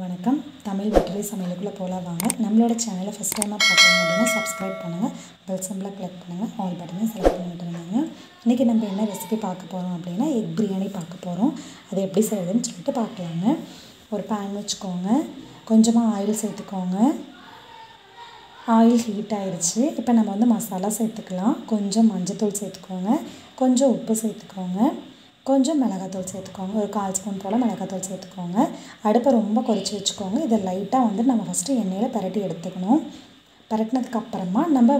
வணக்கம். TamilVetrilai சமையலுக்குள்ள போலாம் வாங்க. நம்மளோட சேனலை ஃபர்ஸ்ட் டைமாக பார்க்குறீங்க அப்படின்னா சப்ஸ்கிரைப் பண்ணுங்கள், பெல் சிம்பிளை கிளிக் பண்ணுங்கள், ஆல் பட்டனை செலக்ட் பண்ணிட்டு இருந்தாங்க. இன்றைக்கி நம்ம என்ன ரெசிபி பார்க்க போகிறோம் அப்படின்னா எக் பிரியாணி பார்க்க போகிறோம். அது எப்படி செய்யுதுன்னு சொல்லிட்டு பார்க்கலாங்க. ஒரு பேன் வச்சுக்கோங்க, கொஞ்சமாக ஆயில் சேர்த்துக்கோங்க. ஆயில் ஹீட் ஆயிடுச்சு. இப்போ நம்ம வந்து மசாலா சேர்த்துக்கலாம். கொஞ்சம் மஞ்சத்தூள் சேர்த்துக்கோங்க, கொஞ்சம் உப்பு சேர்த்துக்கோங்க, கொஞ்சம் மிளகாத்தூள் சேர்த்துக்கோங்க. ஒரு 1/4 ஸ்பூன் போல் மிளகாத்தூள் சேர்த்துக்கோங்க. அடுப்பை ரொம்ப குறைச்சி வச்சுக்கோங்க. இதை லைட்டாக வந்து நம்ம ஃபஸ்ட்டு எண்ணெயில் பரட்டி எடுத்துக்கணும். பரட்டினதுக்கப்புறமா நம்ம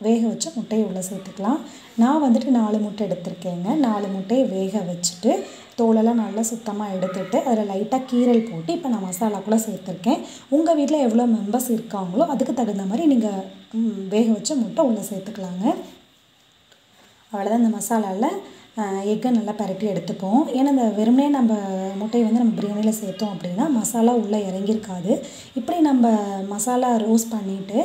வேக வச்ச முட்டையை உள்ளே சேர்த்துக்கலாம். நான் வந்துட்டு 4 முட்டை எடுத்திருக்கேங்க. 4 முட்டையை வேக வச்சுட்டு தோலெல்லாம் நல்லா சுத்தமாக எடுத்துட்டு அதில் லைட்டாக கீரல் போட்டு இப்போ நான் மசாலாக்குள்ளே சேர்த்துருக்கேன். உங்கள் வீட்டில் எவ்வளோ மெம்பர்ஸ் இருக்காங்களோ அதுக்கு தகுந்த மாதிரி நீங்கள் வேக வச்ச முட்டை உள்ளே சேர்த்துக்கலாங்க. அவ்வளோதான். இந்த மசாலாவில் எக்கை நல்லா பரட்டி எடுத்துப்போம். ஏன்னா இந்த வெறுமனே நம்ம முட்டையை வந்து நம்ம பிரியாணியில் சேர்த்தோம் அப்படின்னா மசாலா உள்ளே இறங்கியிருக்காது. இப்படி நம்ம மசாலா ரோஸ்ட் பண்ணிவிட்டு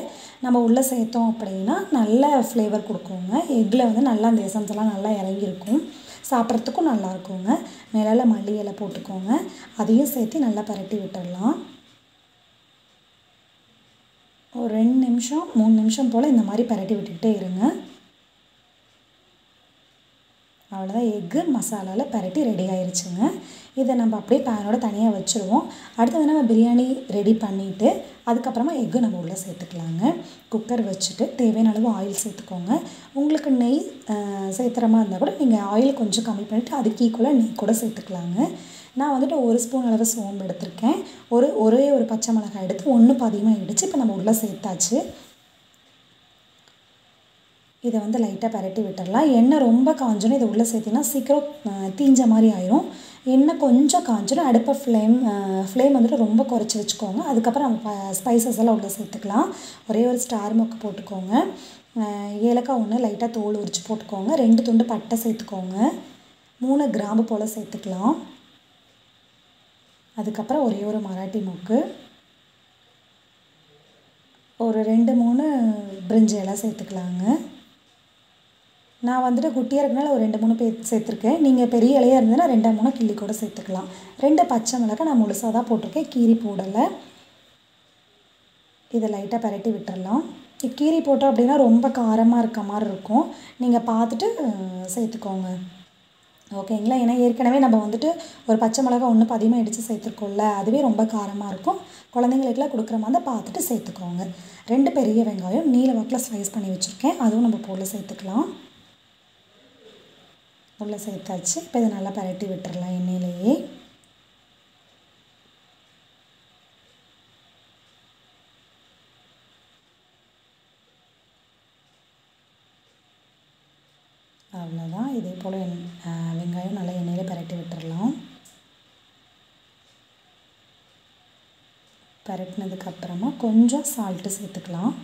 நம்ம உள்ளே சேர்த்தோம் அப்படின்னா நல்ல ஃப்ளேவர் கொடுக்குங்க. எக்கில் வந்து நல்லா அந்த எசன்ஸ் எல்லாம் நல்லா இறங்கியிருக்கும், சாப்பிட்றதுக்கும் நல்லாயிருக்குங்க. மேலால் மல்லி இலை போட்டுக்கோங்க, அதையும் சேர்த்து நல்லா பரட்டி விட்டுடலாம். ஒரு 2 நிமிஷம் 3 நிமிஷம் போல் இந்த மாதிரி பரட்டி விட்டுக்கிட்டே இருங்க. அவ்வளோதான், எக்கு மசாலாவில் பரட்டி ரெடி ஆயிடுச்சுங்க. இதை நம்ம அப்படியே பேனோட தனியாக வச்சுருவோம். அடுத்தது நம்ம பிரியாணி ரெடி பண்ணிவிட்டு அதுக்கப்புறமா எக்கு நம்ம உள்ளே சேர்த்துக்கலாங்க. குக்கர் வச்சுட்டு தேவையான அளவு ஆயில் சேர்த்துக்கோங்க. உங்களுக்கு நெய் சேர்த்துற மாதிரி இருந்தால் கூட நீங்கள் ஆயில் கொஞ்சம் கம்மி பண்ணிவிட்டு அதுக்கு ஈக்குவலாக நெய் கூட சேர்த்துக்கலாங்க. நான் வந்துட்டு 1 ஸ்பூன் அளவு சோம்பு எடுத்திருக்கேன். ஒரே ஒரு பச்சை மிளகாய் எடுத்து 1 பாதியமாக இடித்து இப்போ நம்ம உள்ளே சேர்த்தாச்சு. இதை வந்து லைட்டாக பரட்டி விட்டுடலாம். எண்ணெய் ரொம்ப காஞ்சோன்னு இதை உள்ளே சேர்த்திங்கன்னா சீக்கிரம் தீஞ்ச மாதிரி ஆயிரும். எண்ணெய் கொஞ்சம் காஞ்சோன்னு அடுப்பை ஃப்ளேம் வந்துட்டு ரொம்ப குறைச்சி வச்சுக்கோங்க. அதுக்கப்புறம் நம்ம ஸ்பைசஸ் எல்லாம் உள்ளே சேர்த்துக்கலாம். ஒரே ஒரு ஸ்டார் மொக்கு போட்டுக்கோங்க, ஏலக்காய் 1 லைட்டாக தோல் உரித்து போட்டுக்கோங்க, 2 துண்டு பட்டை சேர்த்துக்கோங்க, 3 கிராம்பு போல் சேர்த்துக்கலாம். அதுக்கப்புறம் ஒரே ஒரு மராட்டி மொக்கு, ஒரு 2-3 பிரிஞ்சி இலை சேர்த்துக்கலாங்க. நான் வந்துட்டு குட்டியாக இருக்கனால ஒரு 2-3 சேர்த்துருக்கேன். நீங்கள் பெரிய இலையாக இருந்ததுன்னா 2-3 கிள்ளி கூட சேர்த்துக்கலாம். 2 பச்சை மிளகாய் நான் முழுசாக தான் போட்டிருக்கேன், கீரி போடலை. இதை லைட்டாக பரட்டி விட்டுடலாம். கீரி போட்டோம் அப்படின்னா ரொம்ப காரமாக இருக்க மாதிரி இருக்கும், நீங்கள் பார்த்துட்டு சேர்த்துக்கோங்க, ஓகேங்களா? ஏன்னா ஏற்கனவே நம்ம வந்துட்டு ஒரு பச்சை மிளகாய் 1 அதிகமாக இடித்து சேர்த்துருக்கோம்ல, அதுவே ரொம்ப காரமாக இருக்கும். குழந்தைங்களுக்குலாம் கொடுக்குற மாதிரி பார்த்துட்டு சேர்த்துக்கோங்க. 2 பெரிய வெங்காயம் நீல வாக்கில் ஸ்லைஸ் பண்ணி வச்சுருக்கேன், அதுவும் நம்ம போல் சேர்த்துக்கலாம். உள்ளே சேர்த்தாச்சு. இப்போ இதை நல்லா பரட்டி விட்டுறலாம் எண்ணெயிலேயே. அவ்வளோதான். இதே போல் வெங்காயம் நல்லா எண்ணெயில் பரட்டி விட்டுறலாம். பரட்டினதுக்கப்புறமா கொஞ்சம் சால்ட்டு சேர்த்துக்கலாம்.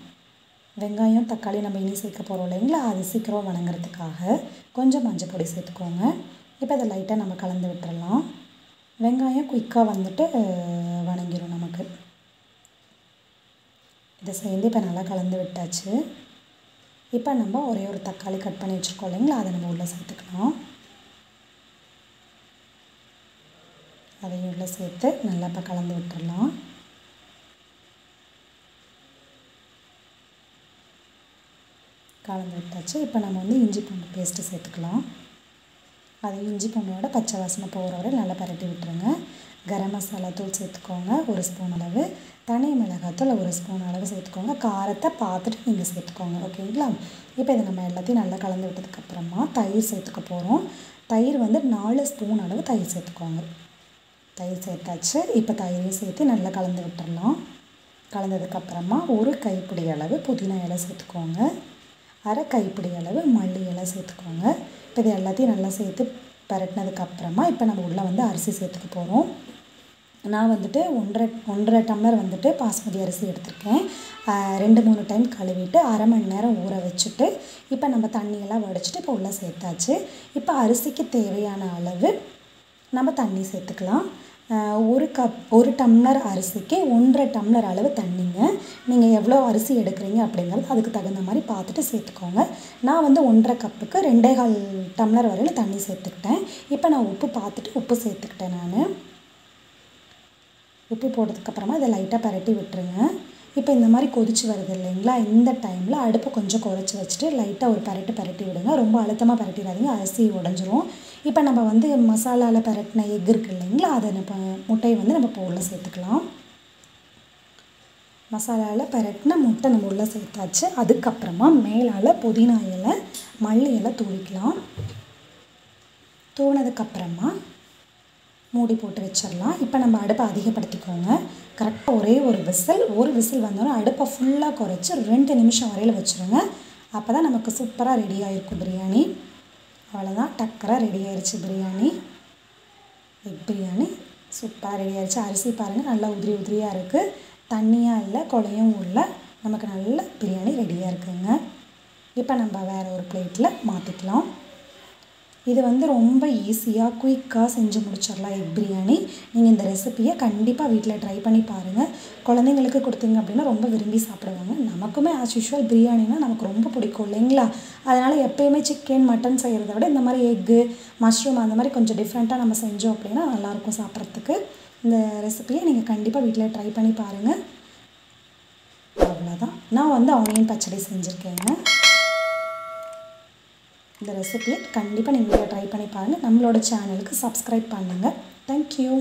வெங்காயம் தக்காளி நம்ம இனி சேர்க்க போகிறோம் இல்லைங்களா, அது சீக்கிரம் வணங்குறதுக்காக கொஞ்சம் மஞ்சள் பொடி சேர்த்துக்கோங்க. இப்போ அதை லைட்டாக நம்ம கலந்து விட்டுறலாம். வெங்காயம் குயிக்காக வந்துட்டு வணங்கிடும் நமக்கு. இதை சேர்ந்து இப்போ நல்லா கலந்து விட்டாச்சு. இப்போ நம்ம ஒரே ஒரு தக்காளி கட் பண்ணி வச்சுருக்கோம் இல்லைங்களா, அதை நம்ம உள்ளே சேர்த்துக்கலாம். அதையும் உள்ளே சேர்த்து நல்லா இப்போ கலந்து விட்டுறலாம். கலந்து விட்டாச்சு. இப்போ நம்ம வந்து இஞ்சி பூண்டு பேஸ்ட்டு சேர்த்துக்கலாம். அது இஞ்சி பூண்டோட பச்சை வாசனை போகிற வரை நல்லா பரட்டி விட்டுருங்க. கரம் மசாலா தூள் சேர்த்துக்கோங்க 1 ஸ்பூன் அளவு, தனி மிளகாத்தூள் 1 ஸ்பூன் அளவு சேர்த்துக்கோங்க. காரத்தை பார்த்துட்டு நீங்கள் சேர்த்துக்கோங்க, ஓகேங்களா? இப்போ இதை நம்ம எல்லாத்தையும் நல்லா கலந்து விட்டதுக்கப்புறமா தயிர் சேர்த்துக்க போகிறோம். தயிர் வந்து 4 ஸ்பூன் அளவு தயிர் சேர்த்துக்கோங்க. தயிர் சேர்த்தாச்சு. இப்போ தயிரையும் சேர்த்து நல்லா கலந்து விட்டுடலாம். கலந்ததுக்கப்புறமா 1 கைப்பிடி அளவு புதினா இலை சேர்த்துக்கோங்க, 1/2 கைப்பிடி அளவு மல்லி இலை சேர்த்துக்கோங்க. இப்போ இது எல்லாத்தையும் நல்லா சேர்த்து பரட்டினதுக்கப்புறமா இப்போ நம்ம உள்ளே வந்து அரிசி சேர்த்துக்க போகிறோம். நான் வந்துட்டு 1.5 டம்ளர் வந்துட்டு பாஸ்மதி அரிசி எடுத்திருக்கேன். 2-3 டைம் கழுவிட்டு 1/2 மணி நேரம் ஊற வச்சுட்டு இப்போ நம்ம தண்ணியெல்லாம் வடிச்சிட்டு இப்போ உள்ளே சேர்த்தாச்சு. இப்போ அரிசிக்கு தேவையான அளவு நம்ம தண்ணி சேர்த்துக்கலாம். 1 டம்ளர் அரிசிக்கு 1.5 டம்ளர் அளவு தண்ணிங்க. நீங்கள் எவ்வளோ அரிசி எடுக்கிறீங்க அப்படிங்கிறது அதுக்கு தகுந்த மாதிரி பார்த்துட்டு சேர்த்துக்கோங்க. நான் வந்து 1.5 கப்புக்கு 2.25 டம்ளர் வரையில் தண்ணி சேர்த்துக்கிட்டேன். இப்போ நான் உப்பு பார்த்துட்டு உப்பு சேர்த்துக்கிட்டேன். நான் உப்பு போட்டதுக்கப்புறமா இதை லைட்டாக பரட்டி விட்டுருங்க. இப்போ இந்த மாதிரி கொதிச்சு வருது இல்லைங்களா, இந்த டைமில் அடுப்பை கொஞ்சம் குறைச்சி வச்சுட்டு லைட்டாக ஒரு பரட்டி விடுங்க. ரொம்ப அழுத்தமாக பரட்டிடாதீங்க, அரிசி உடஞ்சிரும். இப்போ நம்ம வந்து மசாலாவில் பரட்டின எக் இருக்குது இல்லைங்களா, அதை முட்டையை வந்து நம்ம இப்போ உள்ளே சேர்த்துக்கலாம். மசாலாவில் பரட்டின முட்டை நம்ம உள்ளே சேர்த்தாச்சு. அதுக்கப்புறமா மேலால் புதினா இலை, மல்லி இலை தூவிக்கலாம். தூவினதுக்கப்புறமா மூடி போட்டு வச்சிடலாம். இப்போ நம்ம அடுப்பை அதிகப்படுத்திக்கோங்க. கரெக்டாக ஒரே ஒரு விசில் வந்தோடனே அடுப்பை ஃபுல்லாக குறைச்சி 2 நிமிஷம் வரையில் வச்சுருங்க. அப்போ தான் நமக்கு சூப்பராக ரெடி ஆகிருக்கும் பிரியாணி. அவ்வளோதான், டக்கராக ரெடி ஆயிடுச்சு பிரியாணி. எக் பிரியாணி சூப்பராக ரெடி ஆயிடுச்சு. அரிசி பாருங்கள் நல்லா உதிரியாக இருக்குது, தண்ணியாக இல்லை, குழையும் இல்லை. நமக்கு நல்ல பிரியாணி ரெடியாக இருக்குங்க. இப்போ நம்ம வேறு ஒரு பிளேட்டில் மாற்றிக்கலாம். இது வந்து ரொம்ப ஈஸியாக குயிக்காக செஞ்சு முடிச்சிடலாம் எக் பிரியாணி. நீங்கள் இந்த ரெசிப்பியை கண்டிப்பாக வீட்டில் ட்ரை பண்ணி பாருங்கள். குழந்தைங்களுக்கு கொடுத்தீங்க அப்படின்னா ரொம்ப விரும்பி சாப்பிடுவாங்க. நமக்குமே ஆஸ் யூஷுவல் பிரியாணினா நமக்கு ரொம்ப பிடிக்கும் இல்லைங்களா, அதனால் எப்போயுமே சிக்கன் மட்டன் செய்கிறத விட இந்த மாதிரி எக்கு மஷ்ரூம் அந்த மாதிரி கொஞ்சம் டிஃப்ரெண்ட்டாக நம்ம செஞ்சோம் அப்படின்னா நல்லாயிருக்கும் சாப்பிட்றதுக்கு. இந்த ரெசிப்பியை நீங்கள் கண்டிப்பாக வீட்டில் ட்ரை பண்ணி பாருங்கள். அவ்வளோதான், நான் வந்து ஆனியன் பச்சடி செஞ்சுருக்கேங்க. இந்த ரெசிபியை கண்டிப்பாக நீங்கள் ட்ரை பண்ணி பாருங்கள். நம்மளோட சேனலுக்கு சப்ஸ்கிரைப் பண்ணுங்கள். தேங்க்யூ.